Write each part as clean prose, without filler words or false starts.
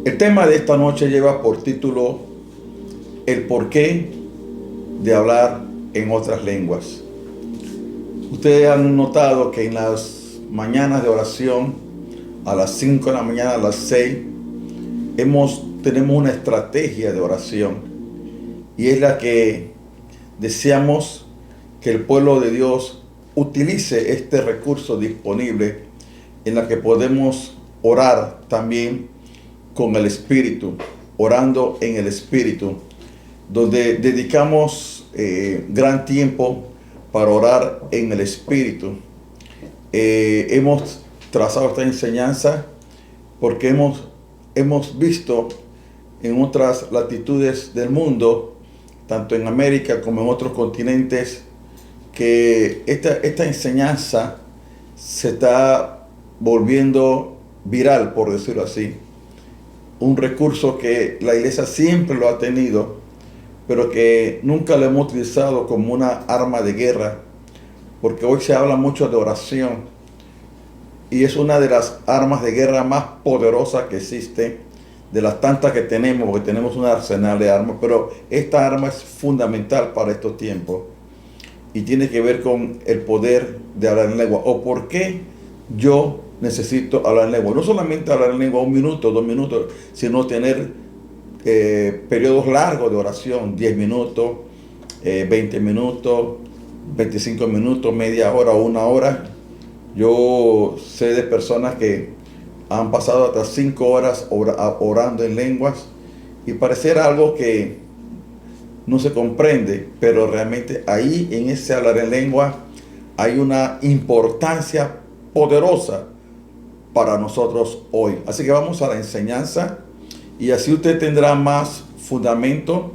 El tema de esta noche lleva por título El porqué de hablar en otras lenguas. Ustedes han notado que en las mañanas de oración, a las 5 de la mañana, a las 6, tenemos una estrategia de oración. Y es la que deseamos que el pueblo de Dios utilice este recurso disponible en la que podemos orar también con el Espíritu, orando en el Espíritu, donde dedicamos gran tiempo para orar en el Espíritu. Hemos trazado esta enseñanza porque hemos visto en otras latitudes del mundo, tanto en América como en otros continentes, que esta enseñanza se está volviendo viral, por decirlo así. Un recurso que la iglesia siempre lo ha tenido, pero que nunca lo hemos utilizado como una arma de guerra, porque hoy se habla mucho de oración y es una de las armas de guerra más poderosas que existe, de las tantas que tenemos, porque tenemos un arsenal de armas, pero esta arma es fundamental para estos tiempos y tiene que ver con el poder de hablar en lengua, o por qué yo necesito hablar en lengua. No solamente hablar en lengua 1 minuto, 2 minutos, sino tener periodos largos de oración, 10 minutos, 20 minutos, 25 minutos, media hora o 1 hora. Yo sé de personas que han pasado hasta 5 horas orando en lenguas y pareciera algo que no se comprende, pero realmente ahí en ese hablar en lengua hay una importancia poderosa para nosotros hoy. Así que vamos a la enseñanza y así usted tendrá más fundamento,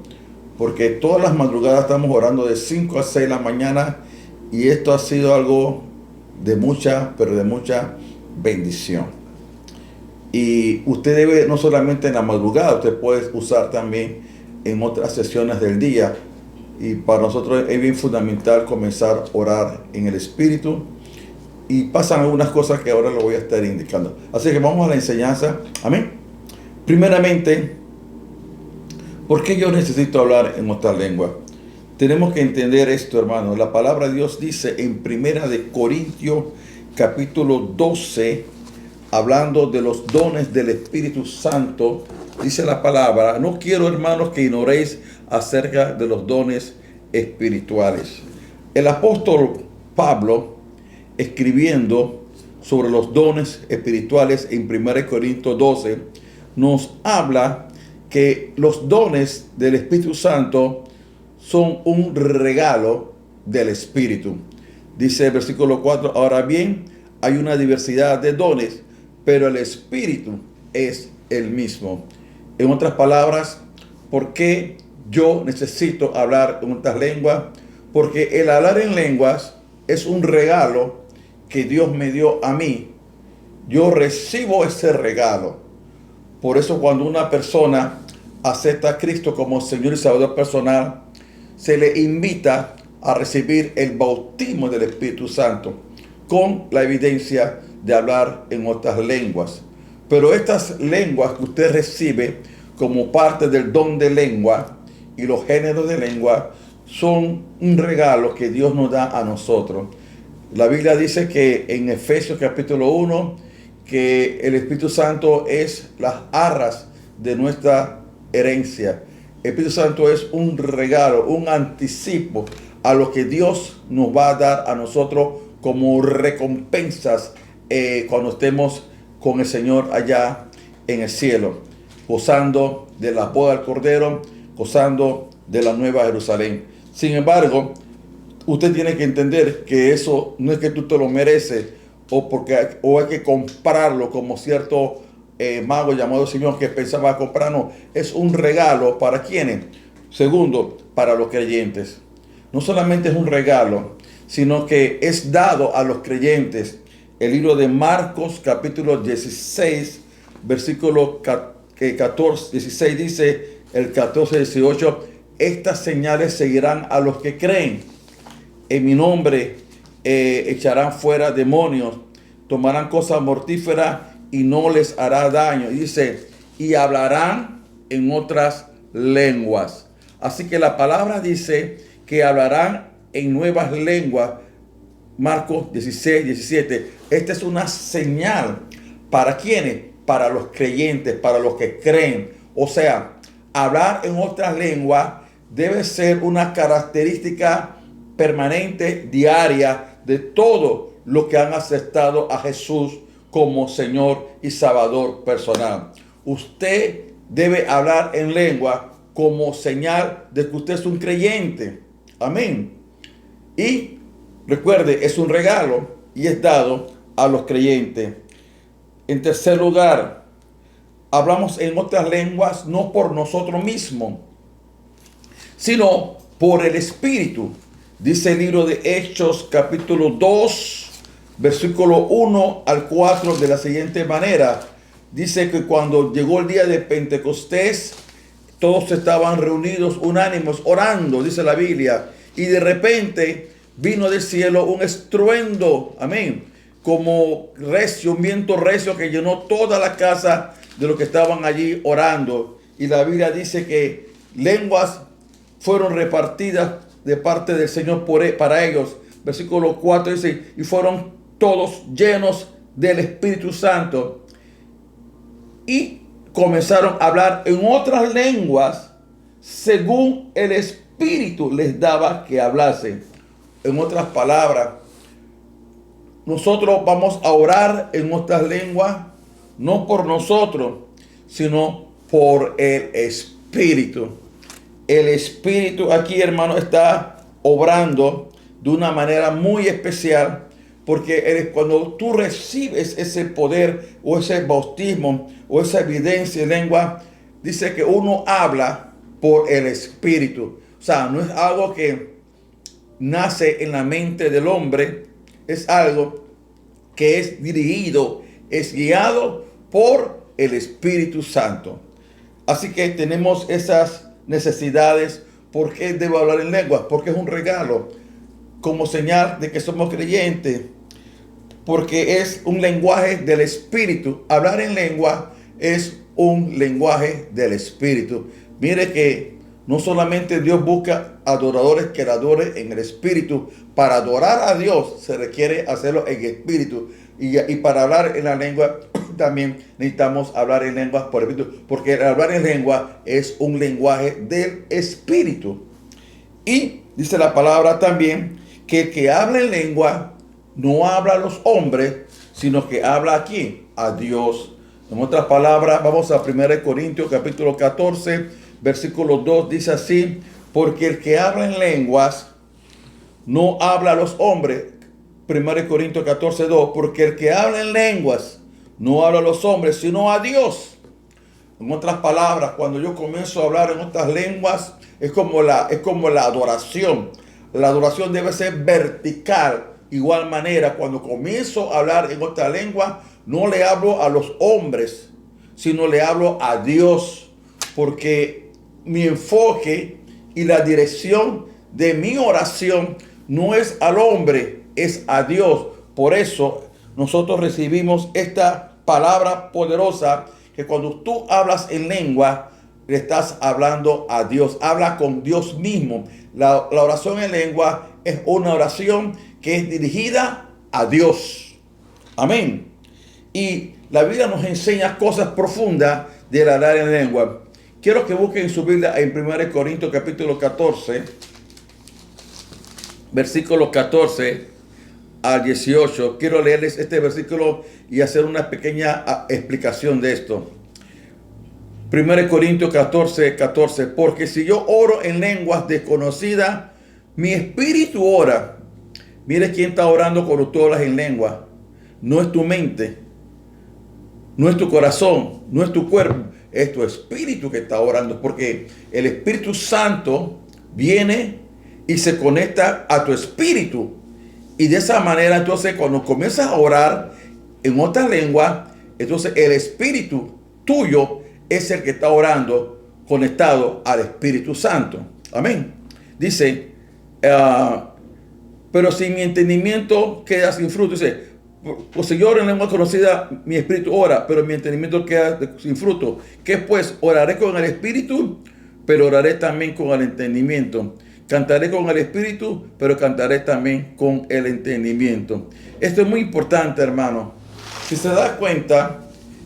porque todas las madrugadas estamos orando de 5 a 6 de la mañana y esto ha sido algo de mucha, pero de mucha bendición. Y usted debe, no solamente en la madrugada, usted puede usar también en otras sesiones del día. Y para nosotros es bien fundamental comenzar a orar en el Espíritu. Y pasan algunas cosas que ahora lo voy a estar indicando. Así que vamos a la enseñanza. Amén. Primeramente, ¿por qué yo necesito hablar en otra lengua? Tenemos que entender esto, hermano. La palabra de Dios dice en Primera de Corintios, capítulo 12, hablando de los dones del Espíritu Santo, dice la palabra: no quiero, hermanos, que ignoréis acerca de los dones espirituales. El apóstol Pablo, escribiendo sobre los dones espirituales en 1 Corintios 12, nos habla que los dones del Espíritu Santo son un regalo del Espíritu. Dice el versículo 4, ahora bien, hay una diversidad de dones, pero el Espíritu es el mismo. En otras palabras, ¿por qué yo necesito hablar en otras lenguas? Porque el hablar en lenguas es un regalo que Dios me dio a mí. Yo recibo ese regalo. Por eso cuando una persona acepta a Cristo como Señor y Salvador personal, se le invita a recibir el bautismo del Espíritu Santo con la evidencia de hablar en otras lenguas. Pero estas lenguas que usted recibe como parte del don de lengua y los géneros de lengua son un regalo que Dios nos da a nosotros. La Biblia dice que en Efesios capítulo 1 que el Espíritu Santo es las arras de nuestra herencia. El Espíritu Santo es un regalo, un anticipo a lo que Dios nos va a dar a nosotros como recompensas cuando estemos con el Señor allá en el cielo, gozando de la boda del Cordero, gozando de la Nueva Jerusalén. Sin embargo, usted tiene que entender que eso no es que tú te lo mereces o hay que comprarlo como cierto mago llamado Simeón que pensaba comprarnos. Es un regalo para quienes. Segundo, para los creyentes. No solamente es un regalo, sino que es dado a los creyentes. El libro de Marcos capítulo 16, versículo 14, 16 dice, el 14, 18, estas señales seguirán a los que creen. En mi nombre echarán fuera demonios, tomarán cosas mortíferas y no les hará daño. Dice, y hablarán en otras lenguas. Así que la palabra dice que hablarán en nuevas lenguas. Marcos 16, 17. Esta es una señal. ¿Para quiénes? Para los creyentes, para los que creen. O sea, hablar en otras lenguas debe ser una característica permanente, diaria, de todos los que han aceptado a Jesús como Señor y Salvador personal. Usted debe hablar en lengua como señal de que usted es un creyente. Amén. Y recuerde, es un regalo y es dado a los creyentes. En tercer lugar, hablamos en otras lenguas no por nosotros mismos, sino por el Espíritu. Dice el libro de Hechos, capítulo 2, versículo 1 al 4, de la siguiente manera. Dice que cuando llegó el día de Pentecostés, todos estaban reunidos, unánimes, orando, dice la Biblia. Y de repente vino del cielo un estruendo, amén, como recio, un viento recio que llenó toda la casa de los que estaban allí orando. Y la Biblia dice que lenguas fueron repartidas de parte del Señor para ellos. Versículo 4 dice, y fueron todos llenos del Espíritu Santo y comenzaron a hablar en otras lenguas según el Espíritu les daba que hablasen. En otras palabras, nosotros vamos a orar en otras lenguas no por nosotros, sino por el Espíritu. El Espíritu aquí, hermano, está obrando de una manera muy especial, porque cuando tú recibes ese poder o ese bautismo o esa evidencia en lengua, dice que uno habla por el Espíritu. O sea, no es algo que nace en la mente del hombre, es algo que es dirigido, es guiado por el Espíritu Santo. Así que tenemos esas necesidades. ¿Por qué debo hablar en lenguas? Porque es un regalo, como señal de que somos creyentes, porque es un lenguaje del Espíritu. Hablar en lengua es un lenguaje del Espíritu. Mire que no solamente Dios busca adoradores que le adoren en el Espíritu. Para adorar a Dios se requiere hacerlo en Espíritu. Y para hablar en la lengua también necesitamos hablar en lenguas por Espíritu. Porque el hablar en lengua es un lenguaje del Espíritu. Y dice la palabra también que el que habla en lengua no habla a los hombres, sino que habla aquí a Dios. En otras palabras, vamos a 1 Corintios capítulo 14, versículo 2, dice así: porque el que habla en lenguas no habla a los hombres. 1 Corintios 14, 2, porque el que habla en lenguas no habla a los hombres, sino a Dios. En otras palabras, cuando yo comienzo a hablar en otras lenguas, es como la adoración. La adoración debe ser vertical. Igual manera, cuando comienzo a hablar en otra lengua, no le hablo a los hombres, sino le hablo a Dios, porque mi enfoque y la dirección de mi oración no es al hombre, es a Dios. Por eso nosotros recibimos esta palabra poderosa, que cuando tú hablas en lengua, le estás hablando a Dios, habla con Dios mismo. La oración en lengua es una oración que es dirigida a Dios. Amén. Y la Biblia nos enseña cosas profundas del hablar en lengua. Quiero que busquen su Biblia en 1 Corintios capítulo 14, versículo 14 al 18. Quiero leerles este versículo y hacer una pequeña explicación de esto. 1 Corintios 14, 14. Porque si yo oro en lenguas desconocidas, mi espíritu ora. Mire quién está orando cuando tú oras en lengua. No es tu mente, no es tu corazón, no es tu cuerpo, es tu espíritu que está orando, porque el Espíritu Santo viene y se conecta a tu espíritu. Y de esa manera, entonces, cuando comienzas a orar en otra lengua, entonces el espíritu tuyo es el que está orando conectado al Espíritu Santo. Amén. Dice, pero si mi entendimiento queda sin fruto, dice, Pues si yo oro en lengua conocida, mi espíritu ora, pero mi entendimiento queda sin fruto. ¿Qué pues? Oraré con el espíritu, pero oraré también con el entendimiento. Cantaré con el espíritu, pero cantaré también con el entendimiento. Esto es muy importante, hermano. Si se da cuenta,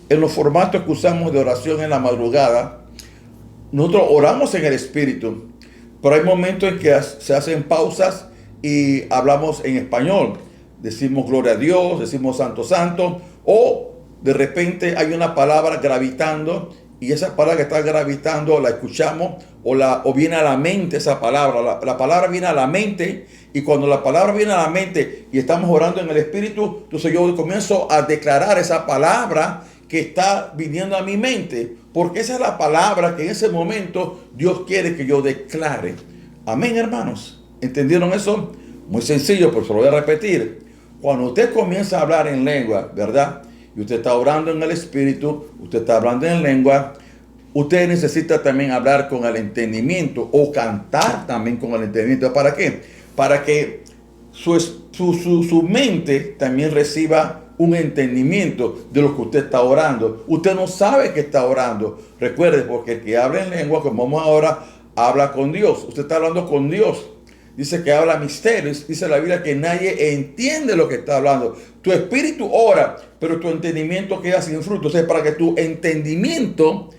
en los formatos que usamos de oración en la madrugada, nosotros oramos en el espíritu, pero hay momentos en que se hacen pausas y hablamos en español. Decimos gloria a Dios, decimos santo, santo, o de repente hay una palabra gravitando y esa palabra que está gravitando la escuchamos o viene a la mente esa palabra. La palabra viene a la mente y cuando la palabra viene a la mente y estamos orando en el espíritu, entonces yo comienzo a declarar esa palabra que está viniendo a mi mente, porque esa es la palabra que en ese momento Dios quiere que yo declare. Amén, hermanos. ¿Entendieron eso? Muy sencillo, por eso lo voy a repetir. Cuando usted comienza a hablar en lengua, ¿verdad? Y usted está orando en el espíritu, usted está hablando en lengua, usted necesita también hablar con el entendimiento o cantar también con el entendimiento. ¿Para qué? Para que su mente también reciba un entendimiento de lo que usted está orando. Usted no sabe que está orando. Recuerde, porque el que habla en lengua, como vamos ahora, habla con Dios. Usted está hablando con Dios. Dice que habla misterios. Dice la Biblia que nadie entiende lo que está hablando. Tu espíritu ora, pero tu entendimiento queda sin fruto. O sea, para que tu entendimiento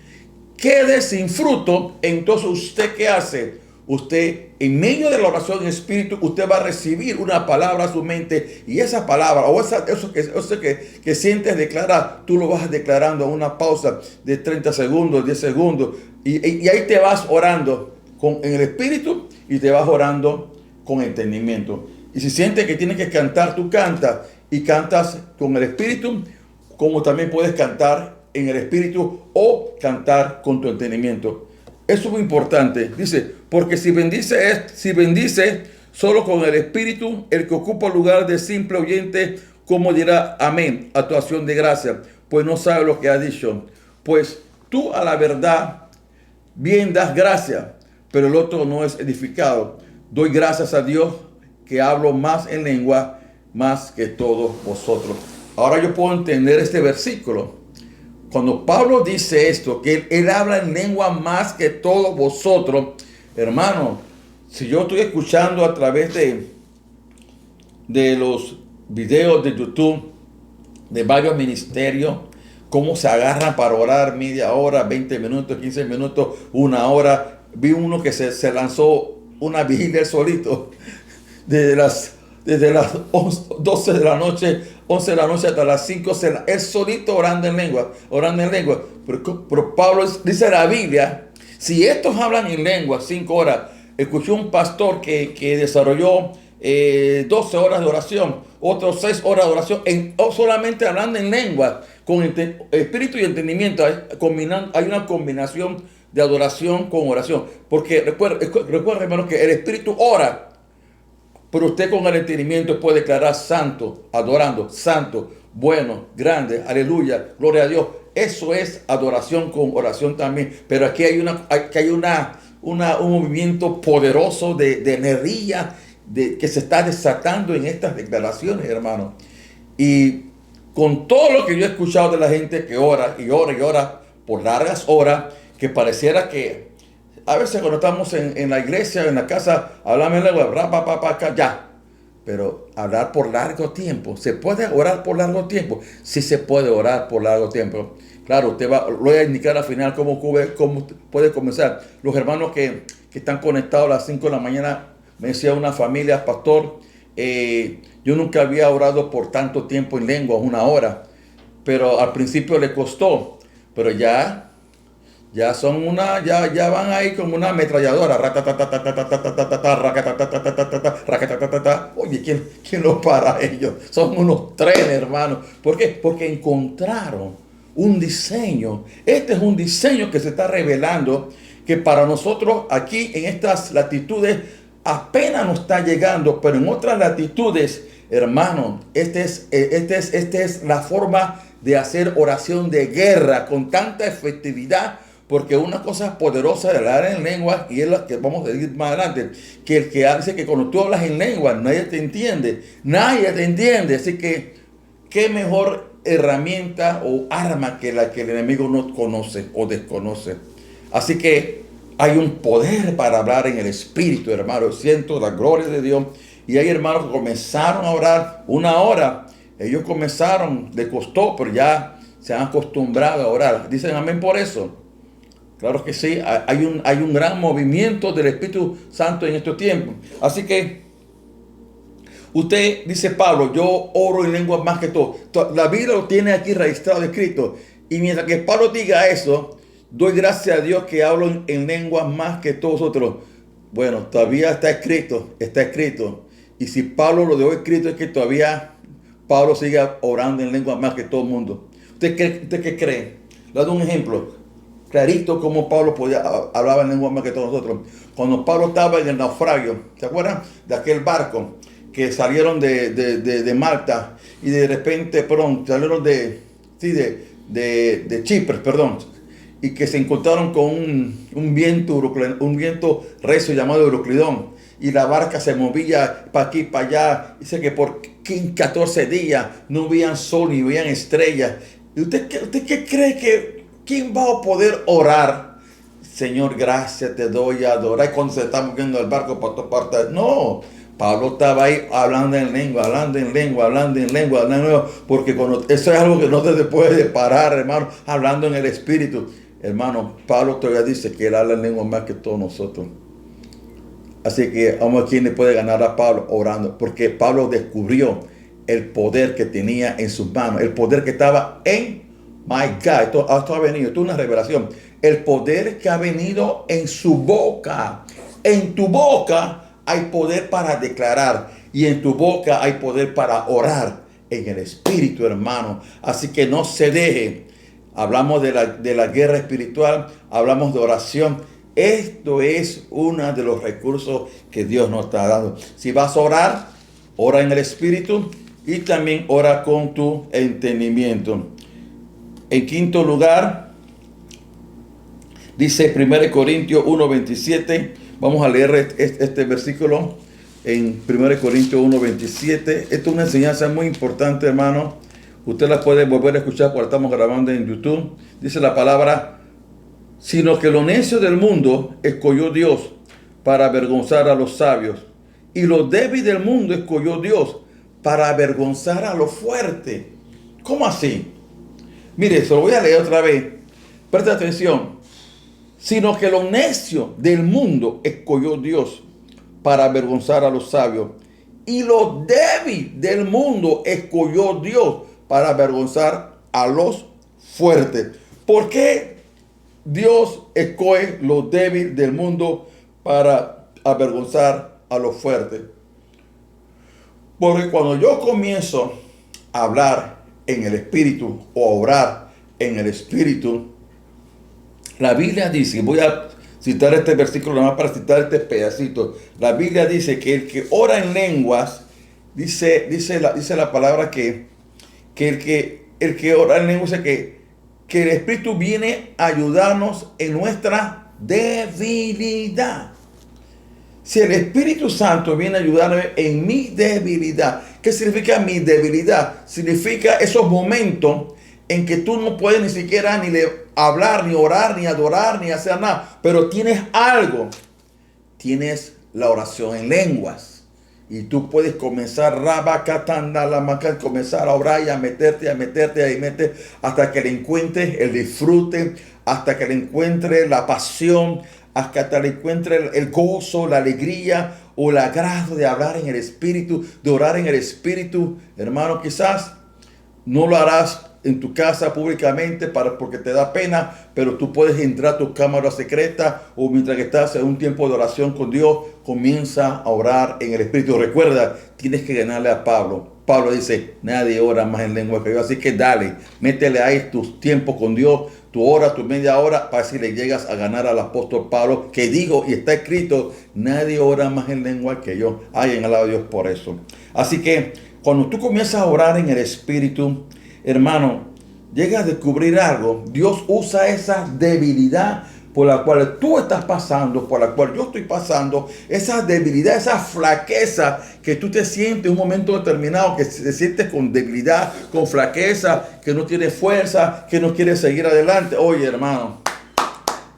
quede sin fruto, entonces usted ¿qué hace? Usted, en medio de la oración en espíritu, usted va a recibir una palabra a su mente y esa palabra o eso que sientes declarar, tú lo vas declarando en una pausa de 30 segundos, 10 segundos y ahí te vas orando en el espíritu y te vas orando con entendimiento. Y si sientes que tienes que cantar, tú cantas y cantas con el espíritu, como también puedes cantar en el espíritu o cantar con tu entendimiento. Eso es muy importante. Dice, porque si bendice solo con el espíritu, el que ocupa el lugar de simple oyente, ¿cómo dirá amén a tu acción de gracia? Pues no sabe lo que ha dicho. Pues tú a la verdad bien das gracia, pero el otro no es edificado. Doy gracias a Dios que hablo más en lengua, más que todos vosotros. Ahora yo puedo entender este versículo. Cuando Pablo dice esto, que él habla en lengua más que todos vosotros, hermano, si yo estoy escuchando a través de los videos de YouTube de varios ministerios, cómo se agarran para orar media hora, 20 minutos, 15 minutos, una hora. Vi uno que se lanzó una vigilia solito desde las 12 de la noche, 11 de la noche hasta las 5, él solito orando en lengua. Pero Pablo dice la Biblia, si estos hablan en lengua 5 horas, escuché un pastor que desarrolló 12 horas de oración, otros 6 horas de oración, solamente hablando en lengua, con espíritu y entendimiento. Hay una combinación de adoración con oración. Porque recuerda, hermano, que el espíritu ora, pero usted con el entendimiento puede declarar santo, adorando, santo, bueno, grande, aleluya, gloria a Dios. Eso es adoración con oración también. Pero aquí hay un movimiento poderoso de energía que se está desatando en estas declaraciones, hermano. Y con todo lo que yo he escuchado de la gente que ora y ora y ora por largas horas, que pareciera que a veces cuando estamos en la iglesia, en la casa, hablamos en lengua, ya. Pero hablar por largo tiempo, ¿se puede orar por largo tiempo? Sí se puede orar por largo tiempo. Claro, lo voy a indicar al final cómo puede comenzar. Los hermanos que están conectados a las 5 de la mañana, me decía una familia, pastor, yo nunca había orado por tanto tiempo en lengua, 1 hora. Pero al principio le costó, pero ya van ahí como una ametralladora. Oye, ¿quién los para a ellos? Son unos trenes, hermano. ¿Por qué? Porque encontraron un diseño. Este es un diseño que se está revelando, que para nosotros aquí en estas latitudes apenas nos está llegando, pero en otras latitudes, hermano, esta es la forma de hacer oración de guerra con tanta efectividad. Porque una cosa poderosa de hablar en lengua, y es la que vamos a decir más adelante, que el que dice que cuando tú hablas en lengua, nadie te entiende. Nadie te entiende. Así que ¿qué mejor herramienta o arma que la que el enemigo no conoce o desconoce? Así que hay un poder para hablar en el Espíritu, hermano. Siento la gloria de Dios. Y hay hermanos que comenzaron a orar 1 hora. Ellos comenzaron, les costó, pero ya se han acostumbrado a orar. Dicen amén por eso. Claro que sí, hay un gran movimiento del Espíritu Santo en estos tiempos. Así que usted dice, Pablo, yo oro en lenguas más que todo. La Biblia lo tiene aquí registrado, escrito. Y mientras que Pablo diga eso, doy gracias a Dios que hablo en lenguas más que todos otros. Bueno, todavía está escrito, está escrito. Y si Pablo lo dejó escrito es que todavía Pablo sigue orando en lenguas más que todo el mundo. ¿Usted qué cree? Le doy un ejemplo clarito como Pablo hablaba en lengua más que todos nosotros. Cuando Pablo estaba en el naufragio, ¿se acuerdan? De aquel barco que salieron de Malta y de repente, perdón, salieron de Chipre, perdón, y que se encontraron con un viento recio llamado Euroclidón, y la barca se movía para aquí, para allá. Dice que por 14 días no veían sol ni veían estrellas. ¿Y usted qué cree que quién va a poder orar? Señor, gracias te doy a adorar. Y cuando se está moviendo el barco para todas partes, no. Pablo estaba ahí hablando en lengua, porque eso es algo que no te puede parar, hermano, hablando en el Espíritu. Hermano, Pablo todavía dice que él habla en lengua más que todos nosotros. Así que vamos a ver quién le puede ganar a Pablo orando, porque Pablo descubrió el poder que tenía en sus manos, el poder que estaba en, my God, esto ha venido, esto es una revelación, el poder que ha venido en su boca. En tu boca hay poder para declarar y en tu boca hay poder para orar en el Espíritu, hermano. Así que no se deje. Hablamos de la guerra espiritual, hablamos de oración. Esto es uno de los recursos que Dios nos está dando. Si vas a orar, ora en el Espíritu y también ora con tu entendimiento. En quinto lugar, dice 1 Corintios 1:27. Vamos a leer este versículo en 1 Corintios 1:27. Esto es una enseñanza muy importante, hermano. Usted la puede volver a escuchar porque estamos grabando en YouTube. Dice la palabra: sino que lo necio del mundo escogió Dios para avergonzar a los sabios, y lo débil del mundo escogió Dios para avergonzar a los fuertes. ¿Cómo así? Mire, se lo voy a leer otra vez. Presta atención. Sino que lo necio del mundo escogió Dios para avergonzar a los sabios, y lo débil del mundo escogió Dios para avergonzar a los fuertes. ¿Por qué Dios escoge lo débil del mundo para avergonzar a los fuertes? Porque cuando yo comienzo a hablar en el Espíritu o a orar en el Espíritu, la Biblia dice, voy a citar este versículo nada más para citar este pedacito. La Biblia dice que el que ora en lenguas, dice la palabra que el que ora en lenguas, que el Espíritu viene a ayudarnos en nuestra debilidad. Si el Espíritu Santo viene a ayudarme en mi debilidad, ¿qué significa mi debilidad? Significa esos momentos en que tú no puedes ni siquiera ni hablar, ni orar, ni adorar, ni hacer nada, pero tienes algo. Tienes la oración en lenguas. Y tú puedes comenzar comenzar a orar y a meterte, hasta que le encuentres el disfrute, hasta que le encuentres la pasión, hasta que le encuentres el gozo, la alegría o el agrado de hablar en el Espíritu, de orar en el Espíritu. Hermano, quizás no lo harás en tu casa públicamente porque te da pena, pero tú puedes entrar a tu cámara secreta o mientras que estás en un tiempo de oración con Dios, comienza a orar en el Espíritu. Recuerda, tienes que ganarle a Pablo. Pablo dice, nadie ora más en lengua que yo, así que dale, métele ahí tus tiempos con Dios, tu hora, tu media hora, para si le llegas a ganar al apóstol Pablo, que dijo y está escrito, nadie ora más en lengua que yo. Ay, en alaba a Dios por eso. Así que cuando tú comienzas a orar en el Espíritu, hermano, llega a descubrir algo. Dios usa esa debilidad por la cual tú estás pasando, por la cual yo estoy pasando, esa debilidad, esa flaqueza que tú te sientes en un momento determinado, que te sientes con debilidad, con flaqueza, que no tienes fuerza, que no quieres seguir adelante. Oye, hermano,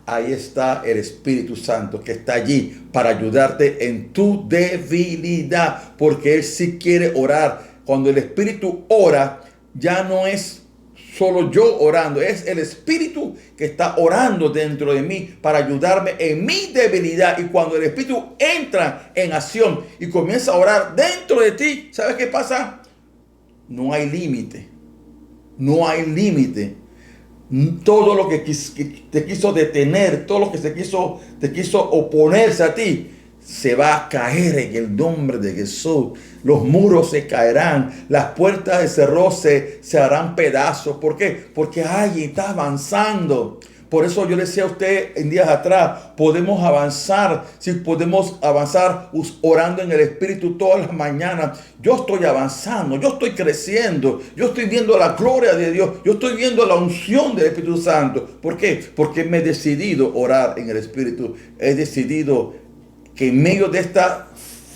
ahí está el Espíritu Santo que está allí para ayudarte en tu debilidad, porque Él sí quiere orar. Cuando el Espíritu ora, ya no es solo yo orando, es el Espíritu que está orando dentro de mí para ayudarme en mi debilidad. Y cuando el Espíritu entra en acción y comienza a orar dentro de ti, ¿sabes qué pasa? No hay límite. No hay límite. Todo lo que te quiso detener, todo lo que te quiso oponerse a ti, se va a caer en el nombre de Jesús. Los muros se caerán, las puertas de cerro se harán pedazos. ¿Por qué? Porque alguien está avanzando. Por eso yo le decía a usted en días atrás, podemos avanzar, si podemos avanzar orando en el Espíritu todas las mañanas. Yo estoy avanzando, yo estoy creciendo, yo estoy viendo la gloria de Dios, yo estoy viendo la unción del Espíritu Santo. ¿Por qué? Porque me he decidido orar en el Espíritu, he decidido que en medio de esta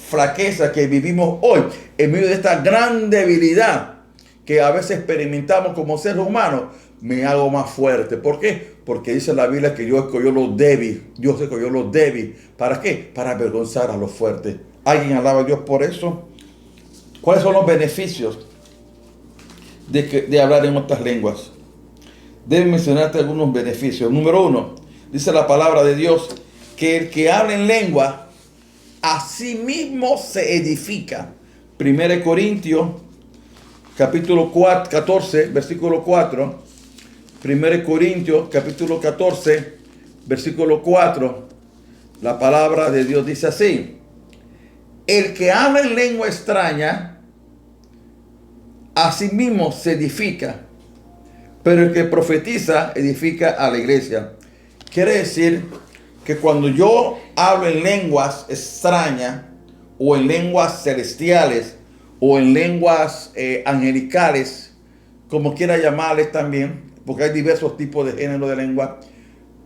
flaqueza que vivimos hoy, en medio de esta gran debilidad que a veces experimentamos como seres humanos, me hago más fuerte. ¿Por qué? Porque dice la Biblia que Dios escogió los débiles. Dios escogió los débiles. ¿Para qué? Para avergonzar a los fuertes. ¿Alguien alaba a Dios por eso? ¿Cuáles son los beneficios de hablar en otras lenguas? Deben mencionarte algunos beneficios. Número 1, dice la palabra de Dios que el que habla en lengua a sí mismo se edifica. 1 Corintios capítulo 14, versículo 4. 1 Corintios capítulo 14, versículo 4. La palabra de Dios dice así: el que habla en lengua extraña a sí mismo se edifica, pero el que profetiza edifica a la iglesia. Quiere decir que cuando yo hablo en lenguas extrañas, o en lenguas celestiales, o en lenguas angelicales, como quiera llamarles también, porque hay diversos tipos de género de lengua,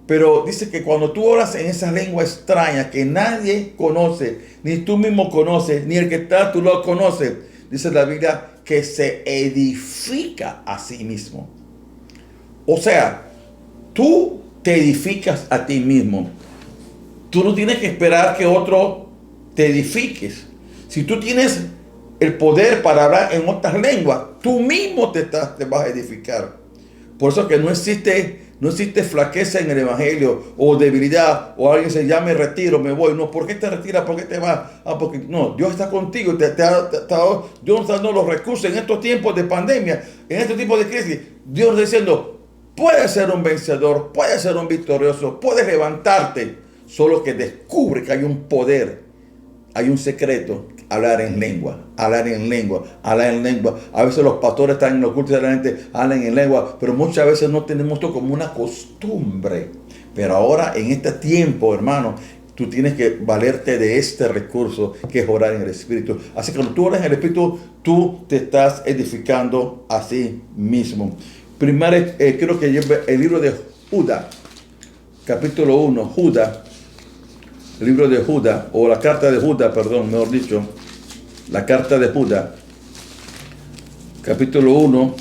pero dice que cuando tú oras en esa lengua extraña que nadie conoce, ni tú mismo conoces, ni el que está a tu lado conoce, dice la Biblia que se edifica a sí mismo. O sea, tú te edificas a ti mismo. Tú no tienes que esperar que otro te edifiques. Si tú tienes el poder para hablar en otras lenguas, tú mismo te vas a edificar. Por eso que no existe flaqueza en el evangelio, o debilidad, o alguien dice, ya me retiro, me voy. No, ¿por qué te retiras? ¿Por qué te vas? Porque no, Dios está contigo. Dios está dando los recursos en estos tiempos de pandemia, en estos tiempos de crisis. Dios está diciendo, puedes ser un vencedor, puedes ser un victorioso, puedes levantarte. Solo que descubre que hay un poder, hay un secreto. Hablar en lengua, hablar en lengua, hablar en lengua. A veces los pastores están en los cultos de la gente, hablan en lengua, pero muchas veces no tenemos esto como una costumbre. Pero ahora, en este tiempo, hermano, tú tienes que valerte de este recurso que es orar en el Espíritu. Así que cuando tú oras en el Espíritu, tú te estás edificando a sí mismo. Primero, creo que el libro de Judas, capítulo 1, Judas. El libro de Judas, o la carta de Judas, perdón, mejor dicho, la carta de Judas, capítulo 1,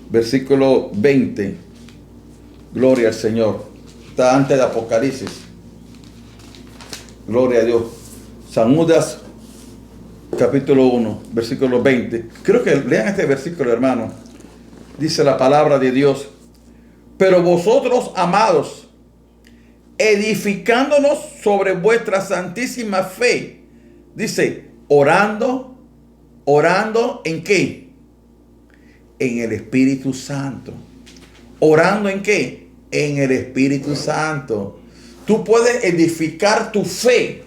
versículo 20. Gloria al Señor. Está antes de Apocalipsis. Gloria a Dios. San Judas, capítulo 1, versículo 20. Creo que lean este versículo, hermano. Dice la palabra de Dios: pero vosotros, amados, edificándonos sobre vuestra santísima fe. Dice, orando ¿en qué? En el Espíritu Santo. ¿Orando en qué? En el Espíritu Santo. Tú puedes edificar tu fe.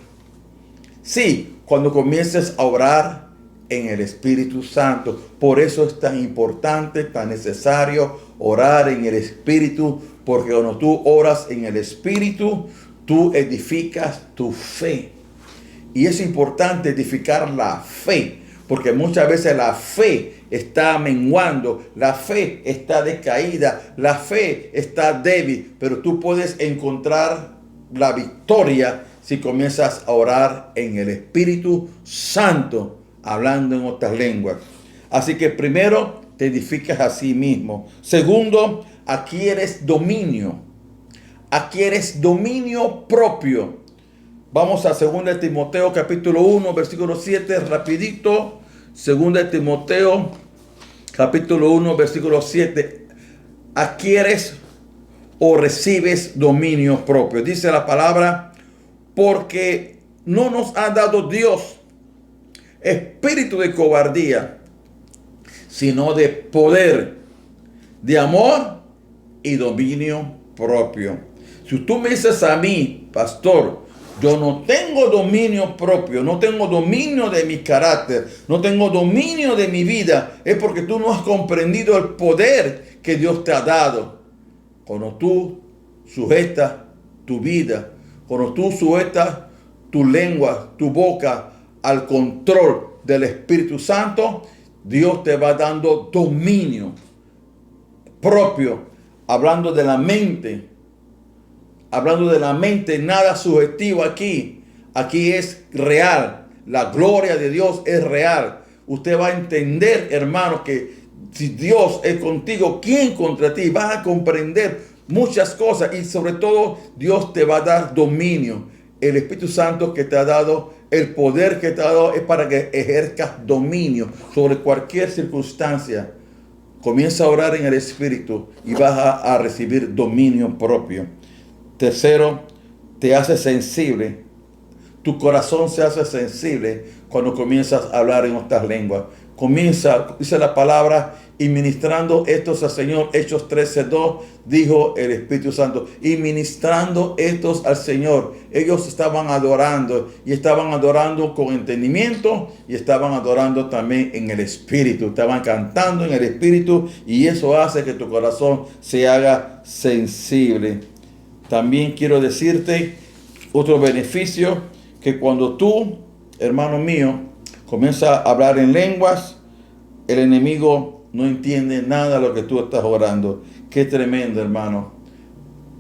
Sí, cuando comiences a orar en el Espíritu Santo. Por eso es tan importante, tan necesario orar en el Espíritu. Porque cuando tú oras en el Espíritu, tú edificas tu fe. Y es importante edificar la fe, porque muchas veces la fe está menguando, la fe está decaída, la fe está débil, pero tú puedes encontrar la victoria si comienzas a orar en el Espíritu Santo, hablando en otras lenguas. Así que primero te edificas a sí mismo. Segundo, adquieres dominio. Adquieres dominio propio. Vamos a 2 Timoteo capítulo 1, versículo 7, rapidito. 2 Timoteo capítulo 1, versículo 7. Adquieres o recibes dominio propio. Dice la palabra, porque no nos ha dado Dios espíritu de cobardía, sino de poder, de amor y dominio propio. Si tú me dices a mí, pastor, yo no tengo dominio propio, no tengo dominio de mi carácter, no tengo dominio de mi vida, es porque tú no has comprendido el poder que Dios te ha dado. Cuando tú sujetas tu vida, cuando tú sujetas tu lengua, tu boca al control del Espíritu Santo, Dios te va dando dominio propio, hablando de la mente. Hablando de la mente, nada subjetivo aquí. Aquí es real. La gloria de Dios es real. Usted va a entender, hermano, que si Dios es contigo, ¿quién contra ti? Vas a comprender muchas cosas y sobre todo Dios te va a dar dominio. El Espíritu Santo que te ha dado, el poder que te ha dado es para que ejerzas dominio sobre cualquier circunstancia. Comienza a orar en el Espíritu y vas a recibir dominio propio. Tercero, te hace sensible. Tu corazón se hace sensible cuando comienzas a hablar en otras lenguas. Comienza, dice la palabra, y ministrando estos al Señor. Hechos 13:2, dijo el Espíritu Santo. Y ministrando estos al Señor. Ellos estaban adorando. Y estaban adorando con entendimiento. Y estaban adorando también en el Espíritu. Estaban cantando en el Espíritu. Y eso hace que tu corazón se haga sensible. También quiero decirte otro beneficio, que cuando tú, hermano mío, comienzas a hablar en lenguas, el enemigo no entiende nada de lo que tú estás orando. Qué tremendo, hermano.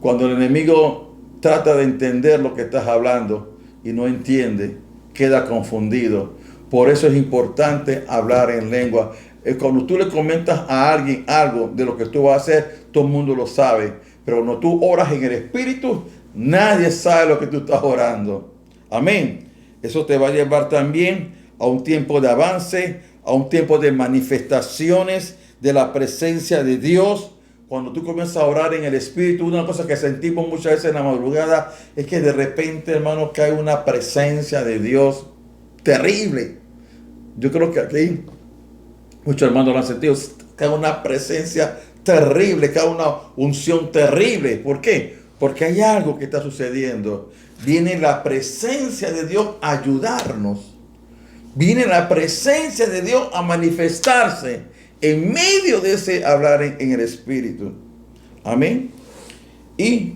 Cuando el enemigo trata de entender lo que estás hablando y no entiende, queda confundido. Por eso es importante hablar en lengua. Cuando tú le comentas a alguien algo de lo que tú vas a hacer, todo el mundo lo sabe. Pero cuando tú oras en el Espíritu, nadie sabe lo que tú estás orando. Amén. Eso te va a llevar también a un tiempo de avance, a un tiempo de manifestaciones de la presencia de Dios. Cuando tú comienzas a orar en el Espíritu, una cosa que sentimos muchas veces en la madrugada es que de repente, hermano, cae una presencia de Dios terrible. Yo creo que aquí muchos hermanos lo han sentido. Cae una presencia terrible, cae una unción terrible. ¿Por qué? Porque hay algo que está sucediendo. Viene la presencia de Dios a ayudarnos. Viene la presencia de Dios a manifestarse en medio de ese hablar en el Espíritu. Amén. Y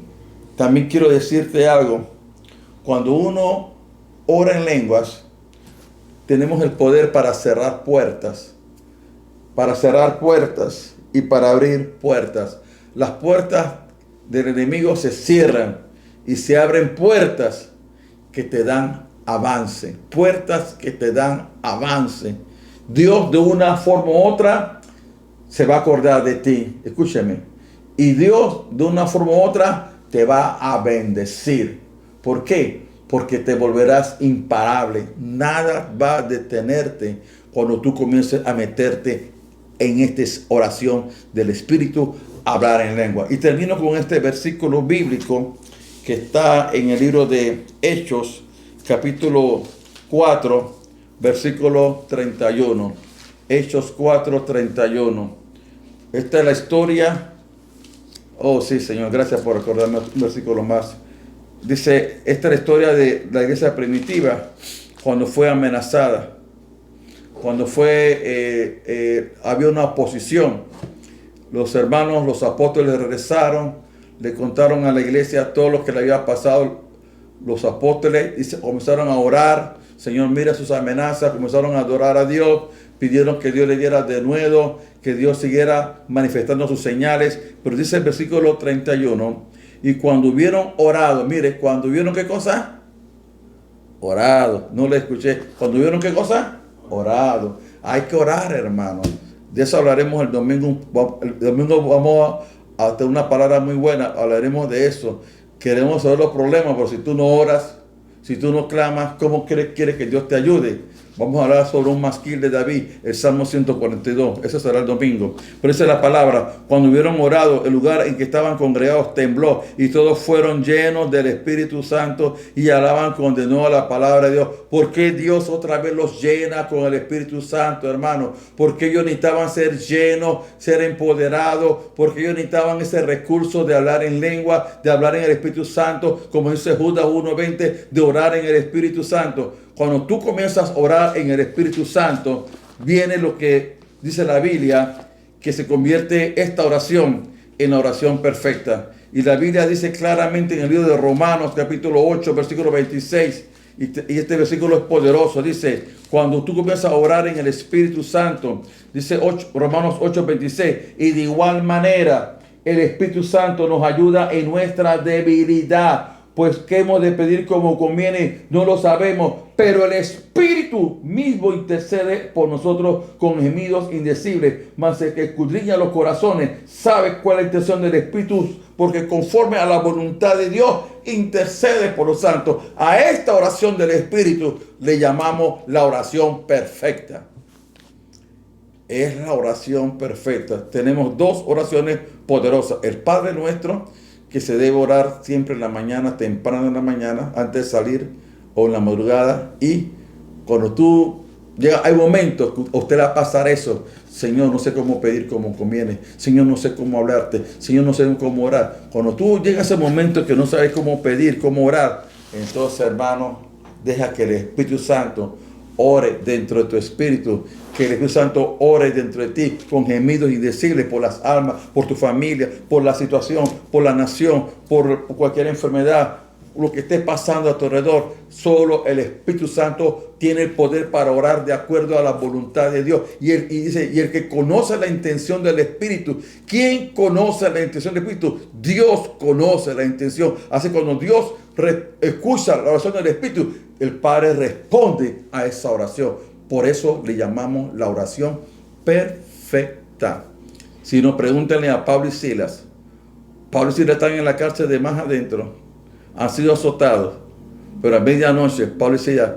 también quiero decirte algo. Cuando uno ora en lenguas, tenemos el poder para cerrar puertas. Para cerrar puertas y para abrir puertas. Las puertas del enemigo se cierran y se abren puertas que te dan avance. Puertas que te dan avance. Dios de una forma u otra se va a acordar de ti. Escúcheme. Y Dios de una forma u otra te va a bendecir. ¿Por qué? Porque te volverás imparable. Nada va a detenerte cuando tú comiences a meterte en esta oración del Espíritu, hablar en lengua. Y termino con este versículo bíblico que está en el libro de Hechos, capítulo 4, versículo 31. Hechos 4, 31. Esta es la historia. Oh, sí, Señor, gracias por recordarme un versículo más. Dice, esta es la historia de la iglesia primitiva cuando fue amenazada. Cuando había una oposición, los hermanos, los apóstoles regresaron, le contaron a la iglesia todo lo que le había pasado. Los apóstoles comenzaron a orar. Señor, mira sus amenazas, comenzaron a adorar a Dios, pidieron que Dios le diera de nuevo, que Dios siguiera manifestando sus señales. Pero dice el versículo 31, y cuando hubieron orado, mire, cuando hubieron ¿qué cosa? Orado. No le escuché. Cuando hubieron ¿qué cosa? Orado. Hay que orar, hermano. De eso hablaremos el domingo. El domingo vamos a tener una palabra muy buena. Hablaremos de eso. Queremos saber los problemas, pero si tú no oras, si tú no clamas, ¿cómo quieres que Dios te ayude? Vamos a hablar sobre un masquil de David, el Salmo 142. Eso será el domingo. Pero esa es la palabra. Cuando hubieron orado, el lugar en que estaban congregados tembló y todos fueron llenos del Espíritu Santo y alaban con de nuevo la palabra de Dios. ¿Por qué Dios otra vez los llena con el Espíritu Santo, hermano? Porque ellos necesitaban ser llenos, ser empoderados, porque ellos necesitaban ese recurso de hablar en lengua, de hablar en el Espíritu Santo, como dice Judas 1:20, de orar en el Espíritu Santo. Cuando tú comienzas a orar en el Espíritu Santo, viene lo que dice la Biblia, que se convierte esta oración en la oración perfecta. Y la Biblia dice claramente en el libro de Romanos, capítulo 8, versículo 26, y este versículo es poderoso, dice, cuando tú comienzas a orar en el Espíritu Santo, dice Romanos 8, 26, y de igual manera el Espíritu Santo nos ayuda en nuestra debilidad. Pues qué hemos de pedir como conviene, no lo sabemos, pero el Espíritu mismo intercede por nosotros con gemidos indecibles. Mas el que escudriña los corazones sabe cuál es la intención del Espíritu, porque conforme a la voluntad de Dios intercede por los santos. A esta oración del Espíritu le llamamos la oración perfecta. Es la oración perfecta. Tenemos dos oraciones poderosas. El Padre Nuestro, que se debe orar siempre en la mañana, temprano en la mañana, antes de salir o en la madrugada. Y cuando tú llega, hay momentos que a usted le va a pasar eso. Señor, no sé cómo pedir como conviene. Señor, no sé cómo hablarte. Señor, no sé cómo orar. Cuando tú llegas a ese momento que no sabes cómo pedir, cómo orar, entonces, hermano, deja que el Espíritu Santo ore dentro de tu espíritu, que el Espíritu Santo ore dentro de ti con gemidos indecibles por las almas, por tu familia, por la situación, por la nación, por cualquier enfermedad, lo que esté pasando a tu alrededor. Solo el Espíritu Santo tiene el poder para orar de acuerdo a la voluntad de Dios. Y dice, y el que conoce la intención del Espíritu, ¿quién conoce la intención del Espíritu? Dios conoce la intención. Así cuando Dios escucha la oración del Espíritu, el Padre responde a esa oración. Por eso le llamamos la oración perfecta. Si nos pregúntenle a Pablo y Silas, Pablo y Silas están en la cárcel de más adentro, han sido azotados, pero a medianoche Pablo y Silas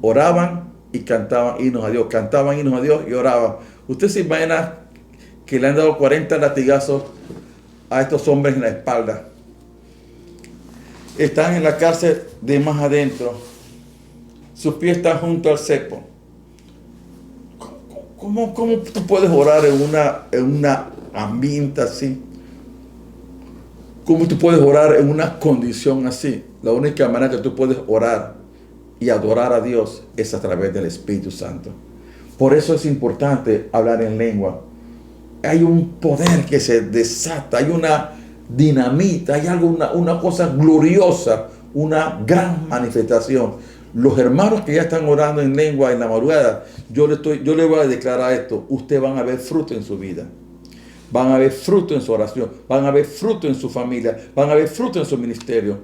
oraban y cantaban himnos a Dios, cantaban himnos a Dios y oraban. Usted se imagina que le han dado 40 latigazos a estos hombres en la espalda. Están en la cárcel de más adentro, sus pies están junto al cepo. ¿Cómo tú puedes orar en una ambiente así? ¿Cómo tú puedes orar en una condición así? La única manera que tú puedes orar y adorar a Dios es a través del Espíritu Santo. Por eso es importante hablar en lengua. Hay un poder que se desata, hay una dinamita, hay algo, una cosa gloriosa, una gran manifestación. Los hermanos que ya están orando en lengua en la madrugada, yo le voy a declarar esto: ustedes van a ver fruto en su vida. Van a ver fruto en su oración, van a ver fruto en su familia, van a ver fruto en su ministerio.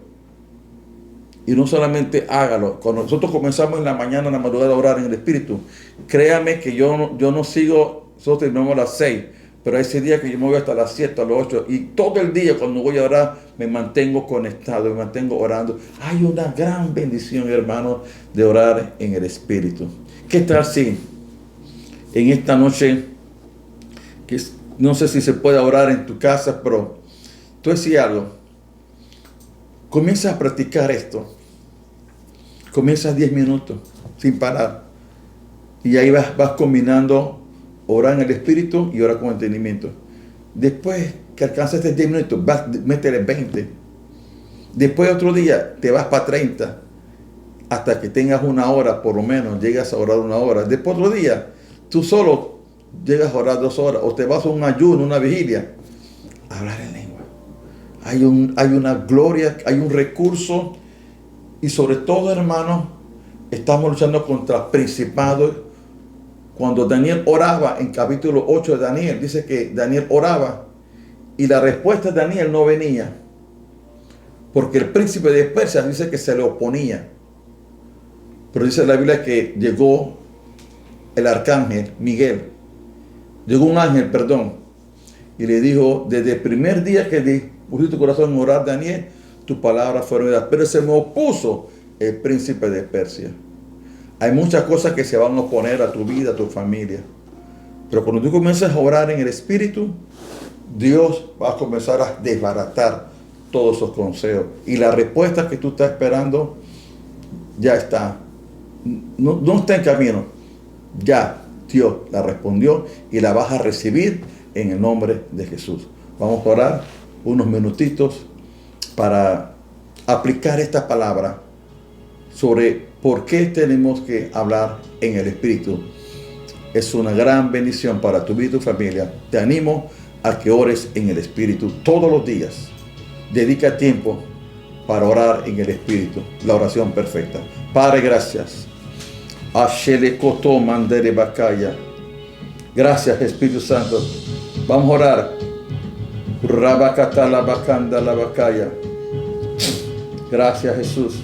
Y no solamente hágalo. Cuando nosotros comenzamos en la mañana, en la madrugada, a orar en el Espíritu, créame que yo no sigo, nosotros terminamos a las 6, pero hay ese día que yo me voy hasta las 7, a las 8, y todo el día cuando voy a orar, me mantengo conectado, me mantengo orando. Hay una gran bendición, hermano, de orar en el Espíritu. ¿Qué tal si en esta noche, que no sé si se puede orar en tu casa, pero tú decías algo, comienza a practicar esto, comienza 10 minutos sin parar, y ahí vas combinando orar en el Espíritu y orar con entendimiento. Después que alcances este 10 minutos, métele 20. Después otro día te vas para 30, hasta que tengas una hora, por lo menos llegas a orar una hora. Después otro día, tú solo llegas a orar 2 horas, o te vas a un ayuno, una vigilia, a hablar en lengua. Hay una gloria, hay un recurso, y sobre todo, hermanos, estamos luchando contra principados Cuando Daniel oraba en capítulo 8 de Daniel, dice que Daniel oraba y la respuesta de Daniel no venía. Porque el príncipe de Persia dice que se le oponía. Pero dice la Biblia que llegó el arcángel Miguel. Llegó un ángel, perdón. Y le dijo, desde el primer día que pusiste tu corazón en orar, Daniel, tus palabras fueron dadas. Pero se me opuso el príncipe de Persia. Hay muchas cosas que se van a oponer a tu vida, a tu familia. Pero cuando tú comienzas a orar en el Espíritu, Dios va a comenzar a desbaratar todos esos consejos. Y la respuesta que tú estás esperando ya está. No está en camino. Ya Dios la respondió y la vas a recibir en el nombre de Jesús. Vamos a orar unos minutitos para aplicar esta palabra sobre por qué tenemos que hablar en el Espíritu. Es una gran bendición para tu vida y tu familia. Te animo a que ores en el Espíritu todos los días. Dedica tiempo para orar en el Espíritu. La oración perfecta. Padre, gracias. Gracias, Espíritu Santo. Vamos a orar. Gracias, Jesús.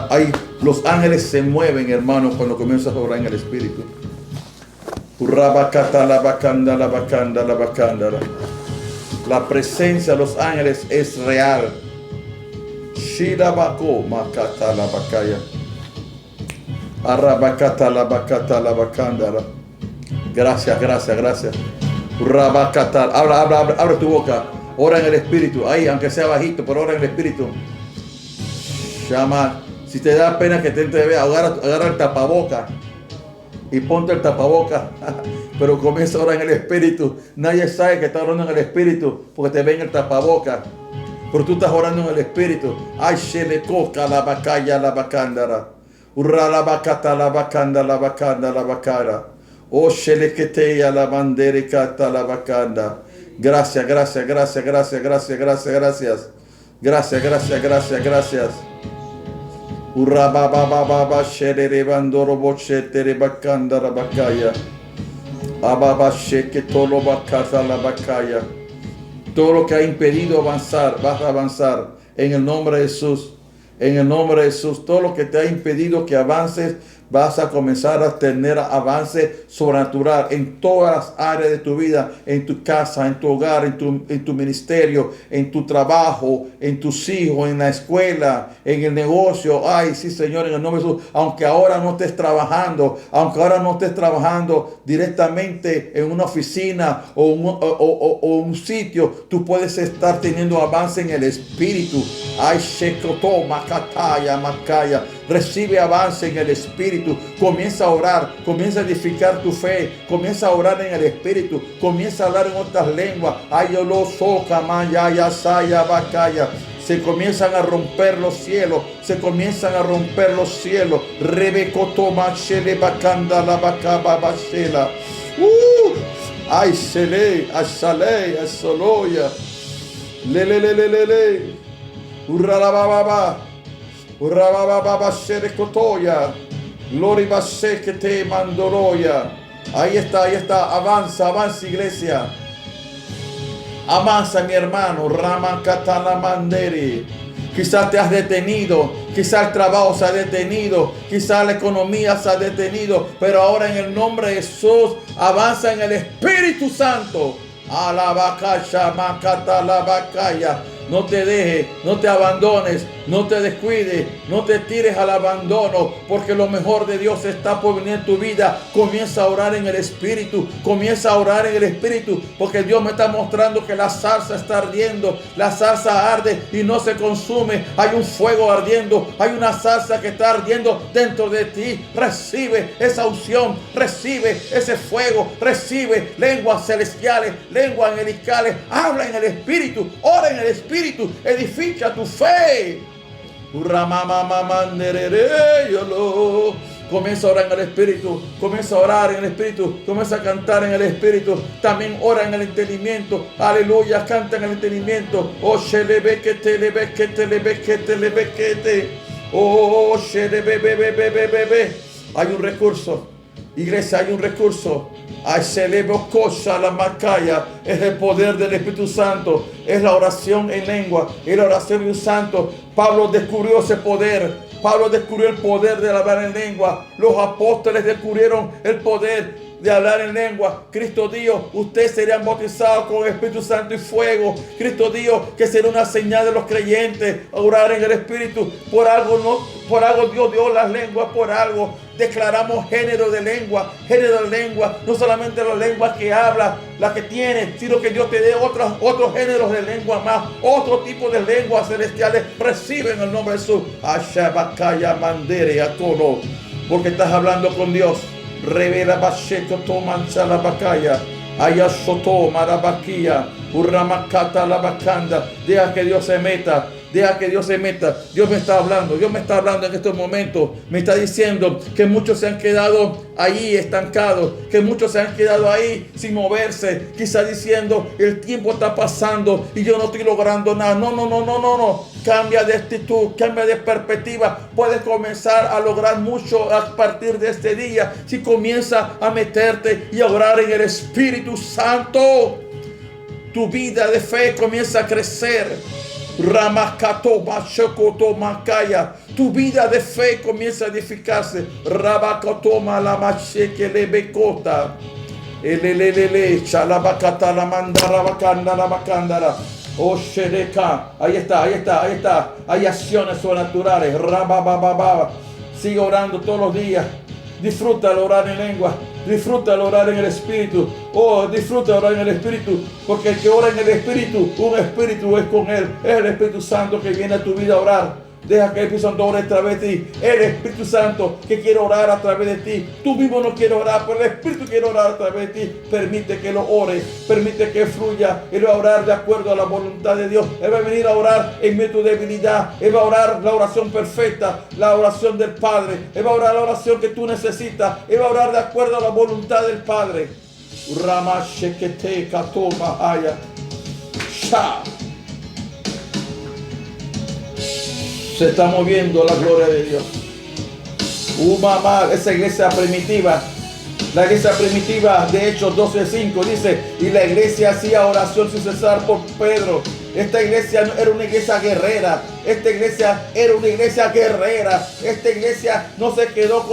Ay, los ángeles se mueven, hermanos, cuando comienzas a orar en el Espíritu. La presencia de los ángeles es real. Gracias. Abre tu boca. Ora en el Espíritu. Ahí, aunque sea bajito, pero ora en el Espíritu. Llama. Si te da pena que te vea, agarra el tapaboca y ponte el tapaboca. Pero comienza a orar en el Espíritu. Nadie sabe que estás orando en el Espíritu porque te ven el tapaboca. Pero tú estás orando en el Espíritu. Ay, se le coca la bacaya, la bacándara. Urra la bacata, la bacanda, la bacanda, la bacara. Oh, se le quetea la bandera y cata la bacanda. Gracias. Urra baba shere bandoro bochete bacanda la bacaya. Ababa sheke tolo bacata la bacaya. Todo lo que ha impedido avanzar, vas a avanzar en el nombre de Jesús. En el nombre de Jesús, todo lo que te ha impedido que avances, vas a comenzar a tener avance sobrenatural en todas las áreas de tu vida, en tu casa, en tu hogar, en tu ministerio, en tu trabajo, en tus hijos, en la escuela, en el negocio. Ay, sí, Señor, en el nombre de Jesús. Aunque ahora no estés trabajando directamente en una oficina o un sitio, tú puedes estar teniendo avance en el Espíritu. Ay, Shekoto, Makataya, Makaya. Recibe avance en el Espíritu. Comienza a orar. Comienza a edificar tu fe. Comienza a orar en el Espíritu. Comienza a hablar en otras lenguas. Ayolo, Soka, Maya, Saya, Bakaya. Se comienzan a romper los cielos. Rebekoto, Machele, Bakanda, la Bakaba, Bachela. Ay, Shele, Ashale, Asoloya. Le. Urralababa. Urrababa Sherekotoya. Lori Basekete Mandoroya. Ahí está. Avanza, iglesia. Avanza, mi hermano. Rama Katana Manderi. Quizás te has detenido. Quizás el trabajo se ha detenido. Quizás la economía se ha detenido. Pero ahora en el nombre de Jesús, avanza en el Espíritu Santo. Alabacaya, Makata, Labacaya. No te dejes, no te abandones, no te descuides, no te tires al abandono, porque lo mejor de Dios está por venir en tu vida. Comienza a orar en el Espíritu, porque Dios me está mostrando que la zarza está ardiendo, la zarza arde y no se consume. Hay un fuego ardiendo, hay una zarza que está ardiendo dentro de ti. Recibe esa unción, recibe ese fuego, recibe lenguas celestiales, lenguas angelicales. Habla en el Espíritu, ora en el Espíritu. Edifica tu fe. Comienza a orar en el Espíritu. Comienza a orar en el Espíritu. Comienza a cantar en el Espíritu. También ora en el entendimiento. Aleluya, canta en el entendimiento. Oh, shelebekete, lebekete, lebekete, lebekete. Oh, shelebebebebebebe. Hay un recurso. Iglesia, hay un recurso. Es el poder del Espíritu Santo. Es la oración en lengua. Es la oración de un santo. Pablo descubrió ese poder. Pablo descubrió el poder de hablar en lengua. Los apóstoles descubrieron el poder de hablar en lengua. Cristo dijo, ustedes serían bautizados con el Espíritu Santo y fuego. Cristo dijo que será una señal de los creyentes orar en el Espíritu. Por algo Dios dio las lenguas, por algo declaramos género de lengua, no solamente las lenguas que habla, las que tienes, sino que Dios te dé otros géneros de lengua más, otro tipo de lenguas celestiales. Reciben el nombre de Jesús. Ashabakaya mandere atono, porque estás hablando con Dios. Revela Basheto Toman Salabakaya, Ayasoto Marabakia, Uramakata Labakanda. Deja que Dios se meta. Deja que Dios se meta. Dios me está hablando en estos momentos. Me está diciendo que muchos se han quedado ahí estancados, que muchos se han quedado ahí sin moverse, quizá diciendo, el tiempo está pasando y yo no estoy logrando nada. No. Cambia de actitud, cambia de perspectiva. Puedes comenzar a lograr mucho a partir de este día si comienzas a meterte y a orar en el Espíritu Santo. Tu vida de fe comienza a crecer. Ramakato Mashokoto Makaya. Tu vida de fe comienza a edificarse. Rabakato Malamasheke Lebekota. Elelelele. Chalabakata la mandara bakanda la bakandara. Oh Shereka. Ahí está. Hay acciones sobrenaturales. Rababababa. Sigue orando todos los días. Disfruta el orar en lengua. Disfruta el orar en el Espíritu. Oh, disfruta orar en el Espíritu. Porque el que ora en el Espíritu, un Espíritu es con él. Es el Espíritu Santo que viene a tu vida a orar. Deja que el Espíritu Santo ore a través de ti. El Espíritu Santo que quiere orar a través de ti. Tú mismo no quieres orar, pero el Espíritu quiere orar a través de ti. Permite que lo ore. Permite que fluya. Él va a orar de acuerdo a la voluntad de Dios. Él va a venir a orar en medio de tu debilidad. Él va a orar la oración perfecta, la oración del Padre. Él va a orar la oración que tú necesitas. Él va a orar de acuerdo a la voluntad del Padre. Rama Shekete Katoma Haya. Sha. Se está moviendo la gloria de Dios. Mamá, esa iglesia primitiva. La iglesia primitiva de Hechos 12:5 dice, y la iglesia hacía oración sin cesar por Pedro. Esta iglesia era una iglesia guerrera. Esta iglesia era una iglesia guerrera. Esta iglesia no se quedó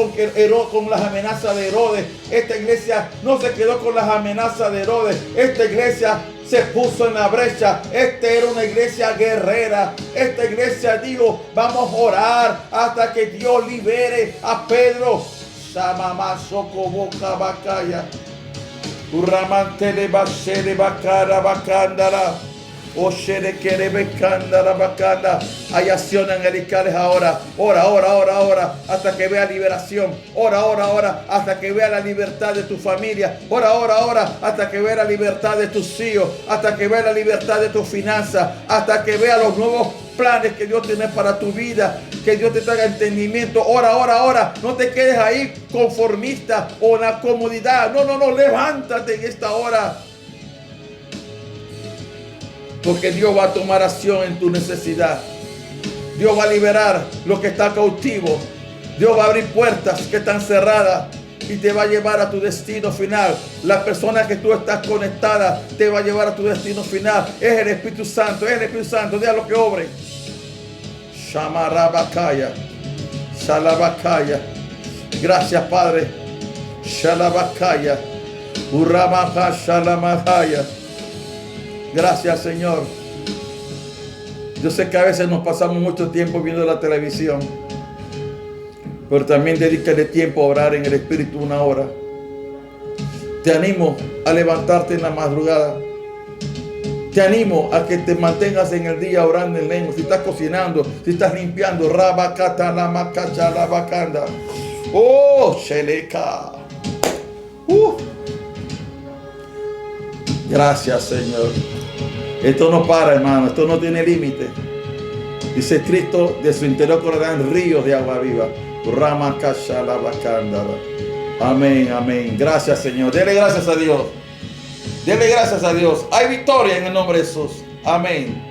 con las amenazas de Herodes. Esta iglesia no se quedó con las amenazas de Herodes. Esta iglesia se puso en la brecha. Esta era una iglesia guerrera. Esta iglesia dijo, vamos a orar hasta que Dios libere a Pedro. Shamamazo boca bacaya. Uramantele bashere bakara bakandara. Hay acciones angelicales ahora. Ora hasta que vea liberación. Ora hasta que vea la libertad de tu familia. Ora hasta que vea la libertad de tus hijos, hasta que vea la libertad de tus finanzas, hasta que vea los nuevos planes que Dios tiene para tu vida, que Dios te traiga entendimiento. Ora. No te quedes ahí conformista o en la comodidad. No, levántate en esta hora. Porque Dios va a tomar acción en tu necesidad. Dios va a liberar lo que está cautivo. Dios va a abrir puertas que están cerradas y te va a llevar a tu destino final. La persona que tú estás conectada te va a llevar a tu destino final. Es el Espíritu Santo, déjalo que obre. Shamarabakaya, Shalabakaya. Gracias, Padre. Shalabakaya, Uramaha Shalamahaya. Gracias, Señor. Yo sé que a veces nos pasamos mucho tiempo viendo la televisión, pero también dedícale tiempo a orar en el Espíritu 1 hora. Te animo a levantarte en la madrugada. Te animo a que te mantengas en el día orando en lengua. Si estás cocinando, si estás limpiando, rabakata la macacha la bacanda. Oh, sheleka. Gracias, Señor. Esto no para, hermano. Esto no tiene límite. Dice Cristo, de su interior correrán ríos de agua viva. Amén, amén. Gracias, Señor. Dele gracias a Dios. Dele gracias a Dios. Hay victoria en el nombre de Jesús. Amén.